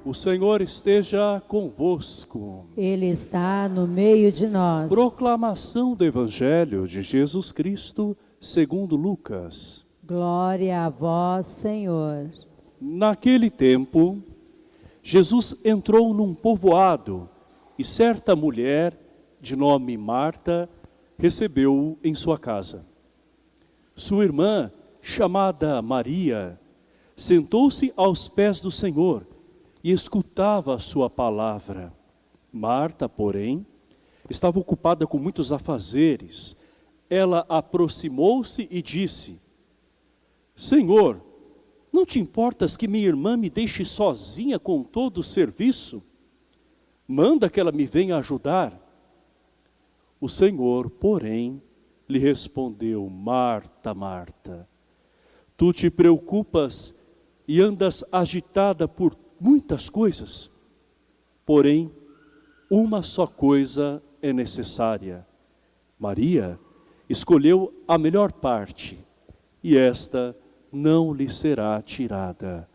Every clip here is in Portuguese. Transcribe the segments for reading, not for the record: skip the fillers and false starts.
O Senhor esteja convosco. Ele está no meio de nós. Proclamação do Evangelho de Jesus Cristo, segundo Lucas. Glória a vós, Senhor. Naquele tempo, Jesus entrou num povoado e certa mulher, de nome Marta, recebeu-o em sua casa. Sua irmã, chamada Maria, sentou-se aos pés do Senhor e escutava a sua palavra. Marta, porém, estava ocupada com muitos afazeres. Ela aproximou-se e disse: Senhor, não te importas que minha irmã me deixe sozinha com todo o serviço? Manda que ela me venha ajudar. O Senhor, porém, lhe respondeu: Marta, Marta, tu te preocupas e andas agitada por muitas coisas, porém, uma só coisa é necessária. Maria escolheu a melhor parte, e esta não lhe será tirada.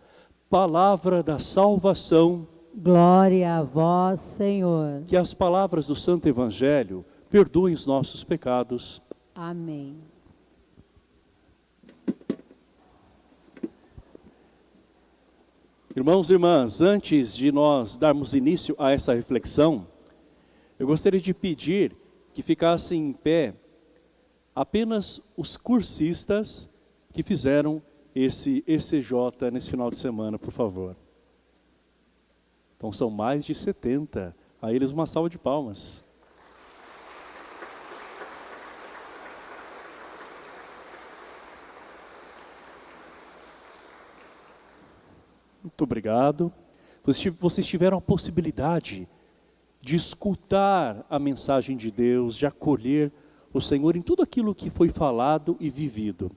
Palavra da salvação. Glória a vós, Senhor. Que as palavras do Santo Evangelho perdoem os nossos pecados. Amém. Irmãos e irmãs, antes de nós darmos início a essa reflexão, eu gostaria de pedir que ficassem em pé apenas os cursistas que fizeram esse ECJ nesse final de semana, por favor. Então são mais de 70. A eles uma salva de palmas. Muito obrigado. Vocês tiveram a possibilidade de escutar a mensagem de Deus, de acolher o Senhor em tudo aquilo que foi falado e vivido.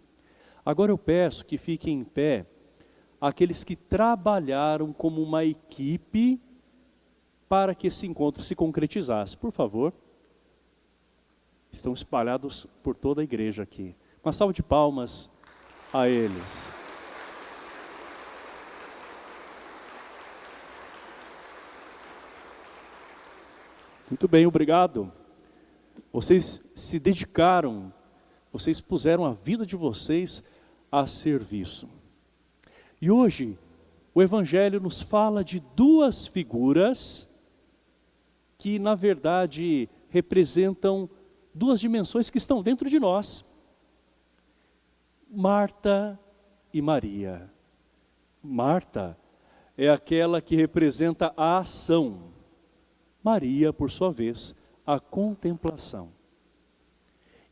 Agora eu peço que fiquem em pé aqueles que trabalharam como uma equipe para que esse encontro se concretizasse. Por favor. Estão espalhados por toda a igreja aqui. Uma salva de palmas a eles. Muito bem, obrigado. Vocês se dedicaram, vocês puseram a vida de vocês a serviço. E hoje, o Evangelho nos fala de duas figuras que, na verdade, representam duas dimensões que estão dentro de nós. Marta e Maria. Marta é aquela que representa a ação. Maria, por sua vez, a contemplação.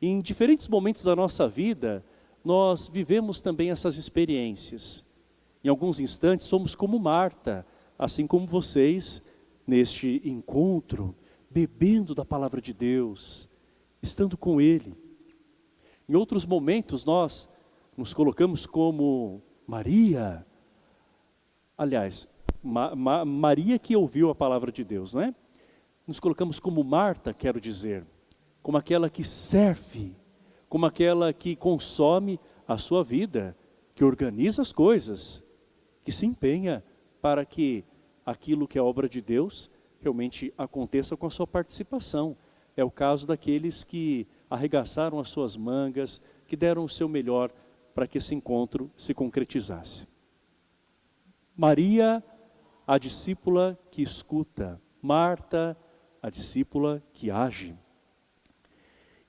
Em diferentes momentos da nossa vida, nós vivemos também essas experiências. Em alguns instantes somos como Marta, assim como vocês, neste encontro, bebendo da palavra de Deus, estando com Ele. Em outros momentos nós nos colocamos como Maria. Aliás, Maria que ouviu a palavra de Deus, não é? Nos colocamos como Marta, quero dizer, como aquela que serve, como aquela que consome a sua vida, que organiza as coisas, que se empenha para que aquilo que é obra de Deus realmente aconteça com a sua participação. É o caso daqueles que arregaçaram as suas mangas, que deram o seu melhor para que esse encontro se concretizasse. Maria, a discípula que escuta. Marta, a discípula que age.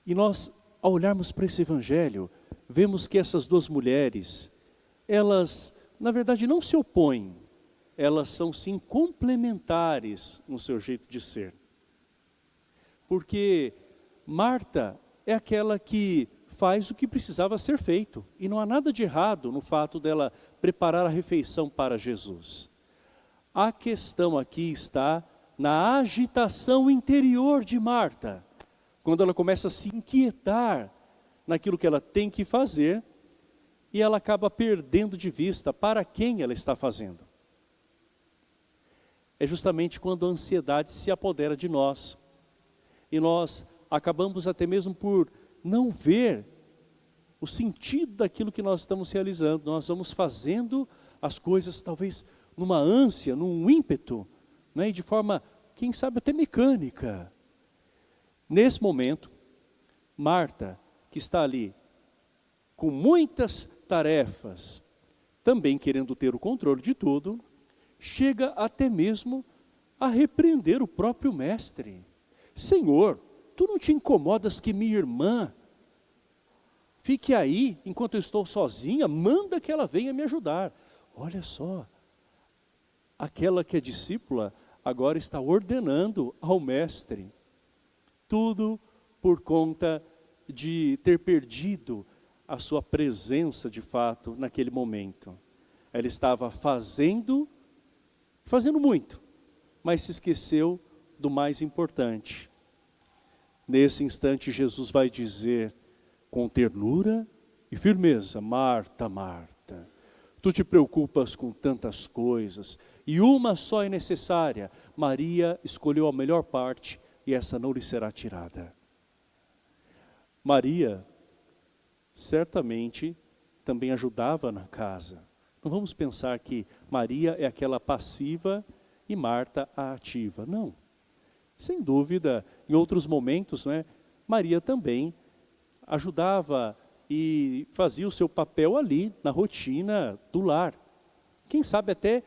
E nós, ao olharmos para esse Evangelho, vemos que essas duas mulheres, elas, na verdade, não se opõem, elas são sim complementares no seu jeito de ser. Porque Marta é aquela que faz o que precisava ser feito, e não há nada de errado no fato dela preparar a refeição para Jesus. A questão aqui está na agitação interior de Marta, quando ela começa a se inquietar naquilo que ela tem que fazer, e ela acaba perdendo de vista para quem ela está fazendo. É justamente quando a ansiedade se apodera de nós, e nós acabamos até mesmo por não ver o sentido daquilo que nós estamos realizando. Nós vamos fazendo as coisas talvez numa ânsia, num ímpeto, né? E de forma, quem sabe, até mecânica. Nesse momento, Marta, que está ali com muitas tarefas, também querendo ter o controle de tudo, chega até mesmo a repreender o próprio mestre. Senhor, tu não te incomodas que minha irmã fique aí enquanto eu estou sozinha? Manda que ela venha me ajudar. Olha só, aquela que é discípula agora está ordenando ao mestre. Tudo por conta de ter perdido a sua presença de fato naquele momento. Ela estava fazendo muito, mas se esqueceu do mais importante. Nesse instante Jesus vai dizer com ternura e firmeza: Marta, Marta, tu te preocupas com tantas coisas e uma só é necessária. Maria escolheu a melhor parte e essa não lhe será tirada. Maria certamente também ajudava na casa. Não vamos pensar que Maria é aquela passiva e Marta a ativa. Não. Sem dúvida, em outros momentos, né, Maria também ajudava e fazia o seu papel ali na rotina do lar. Quem sabe até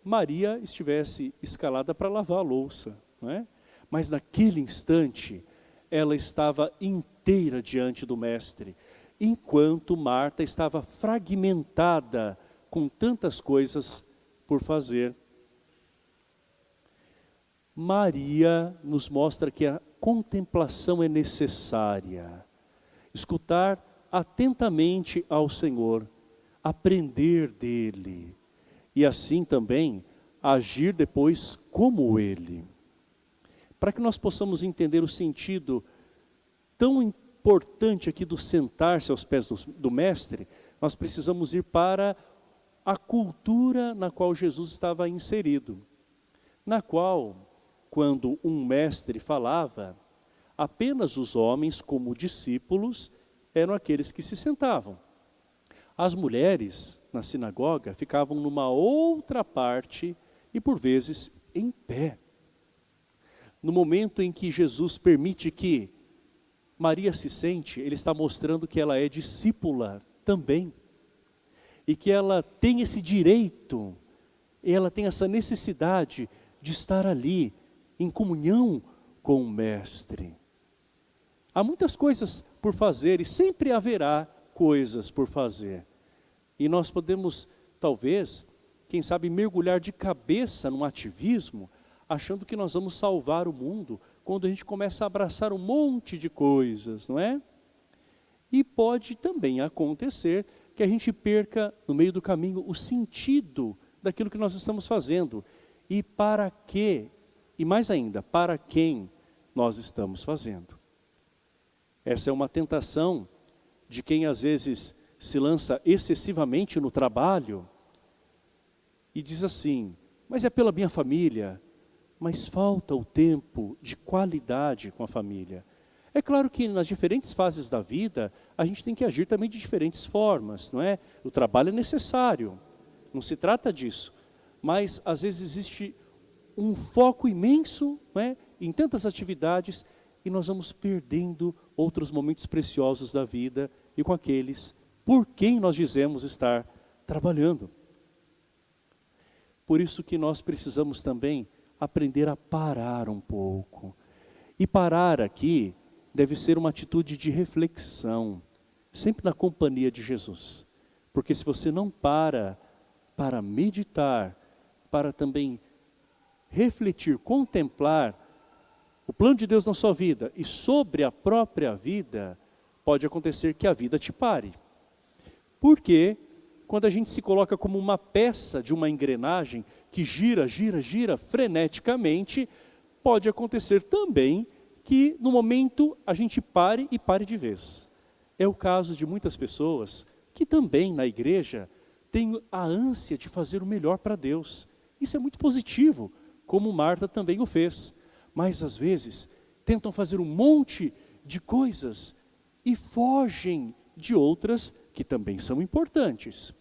Maria estivesse escalada para lavar a louça, não é? Mas naquele instante, ela estava inteira diante do mestre, enquanto Marta estava fragmentada com tantas coisas por fazer. Maria nos mostra que a contemplação é necessária. Escutar atentamente ao Senhor, aprender dele e assim também agir depois como ele. Para que nós possamos entender o sentido tão importante aqui do sentar-se aos pés do mestre, nós precisamos ir para a cultura na qual Jesus estava inserido, na qual, quando um mestre falava, apenas os homens como discípulos eram aqueles que se sentavam. As mulheres na sinagoga ficavam numa outra parte e por vezes em pé. No momento em que Jesus permite que Maria se sente, ele está mostrando que ela é discípula também. E que ela tem esse direito, ela tem essa necessidade de estar ali, em comunhão com o mestre. Há muitas coisas por fazer e sempre haverá coisas por fazer. E nós podemos, talvez, quem sabe, mergulhar de cabeça num ativismo, achando que nós vamos salvar o mundo, quando a gente começa a abraçar um monte de coisas, não é? E pode também acontecer que a gente perca no meio do caminho o sentido daquilo que nós estamos fazendo. E para quê? E mais ainda, para quem nós estamos fazendo? Essa é uma tentação de quem às vezes se lança excessivamente no trabalho e diz assim, mas é pela minha família, mas falta o tempo de qualidade com a família. É claro que nas diferentes fases da vida, a gente tem que agir também de diferentes formas, não é? O trabalho é necessário, não se trata disso. Mas às vezes existe um foco imenso, não é? Em tantas atividades e nós vamos perdendo outros momentos preciosos da vida e com aqueles por quem nós dizemos estar trabalhando. Por isso que nós precisamos também aprender a parar um pouco. E parar aqui deve ser uma atitude de reflexão, sempre na companhia de Jesus. Porque se você não para meditar, para também refletir, contemplar o plano de Deus na sua vida e sobre a própria vida, pode acontecer que a vida te pare. Porque quando a gente se coloca como uma peça de uma engrenagem que gira freneticamente, pode acontecer também que no momento a gente pare e pare de vez. É o caso de muitas pessoas que também na igreja têm a ânsia de fazer o melhor para Deus. Isso é muito positivo, como Marta também o fez. Mas às vezes tentam fazer um monte de coisas e fogem de outras que também são importantes.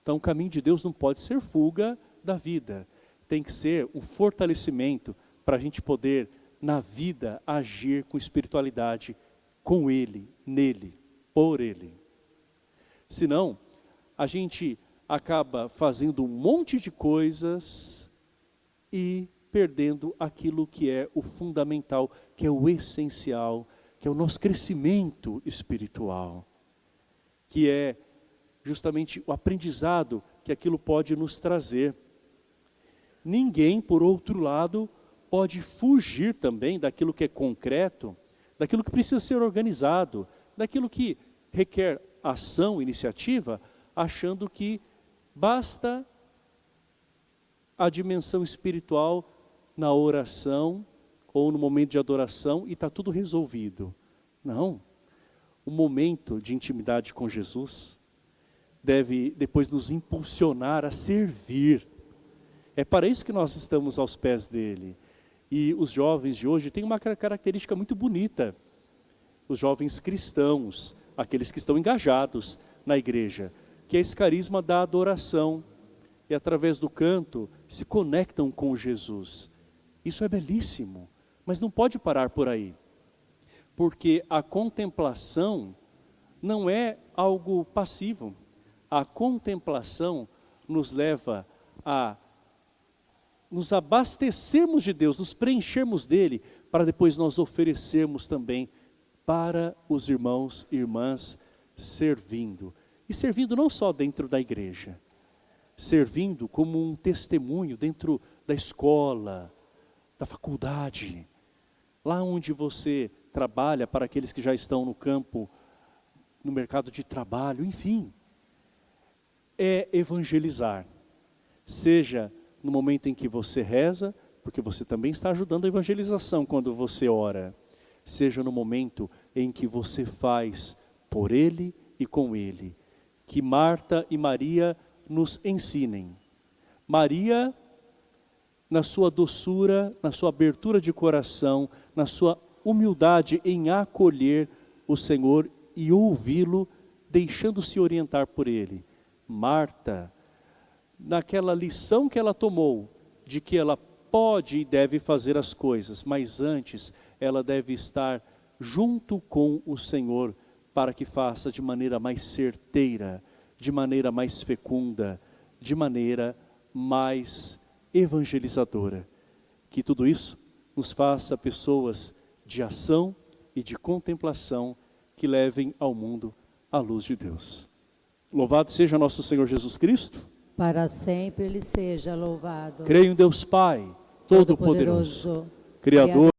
Então o caminho de Deus não pode ser fuga da vida. Tem que ser um fortalecimento para a gente poder, na vida, agir com espiritualidade, com Ele, nele, por Ele. Senão, a gente acaba fazendo um monte de coisas e perdendo aquilo que é o fundamental, que é o essencial, que é o nosso crescimento espiritual, que é justamente o aprendizado que aquilo pode nos trazer. Ninguém, por outro lado, pode fugir também daquilo que é concreto, daquilo que precisa ser organizado, daquilo que requer ação, iniciativa, achando que basta a dimensão espiritual na oração ou no momento de adoração e está tudo resolvido. Não. O momento de intimidade com Jesus deve depois nos impulsionar a servir. É para isso que nós estamos aos pés dele. E os jovens de hoje têm uma característica muito bonita. Os jovens cristãos, aqueles que estão engajados na igreja, que é esse carisma da adoração. E através do canto se conectam com Jesus. Isso é belíssimo, mas não pode parar por aí. Porque a contemplação não é algo passivo. A contemplação nos leva a nos abastecermos de Deus, nos preenchermos dele, para depois nós oferecermos também para os irmãos e irmãs, servindo. E servindo não só dentro da igreja, servindo como um testemunho dentro da escola, da faculdade, lá onde você trabalha, para aqueles que já estão no campo, no mercado de trabalho, enfim. É evangelizar, seja no momento em que você reza, porque você também está ajudando a evangelização quando você ora, seja no momento em que você faz por Ele e com Ele, que Marta e Maria nos ensinem. Maria, na sua doçura, na sua abertura de coração, na sua humildade em acolher o Senhor e ouvi-lo, deixando-se orientar por Ele. Marta, naquela lição que ela tomou, de que ela pode e deve fazer as coisas, mas antes ela deve estar junto com o Senhor, para que faça de maneira mais certeira, de maneira mais fecunda, de maneira mais evangelizadora. Que tudo isso nos faça pessoas de ação e de contemplação, que levem ao mundo a luz de Deus. Louvado seja nosso Senhor Jesus Cristo. Para sempre Ele seja louvado. Creio em Deus Pai, Todo-Poderoso, Criador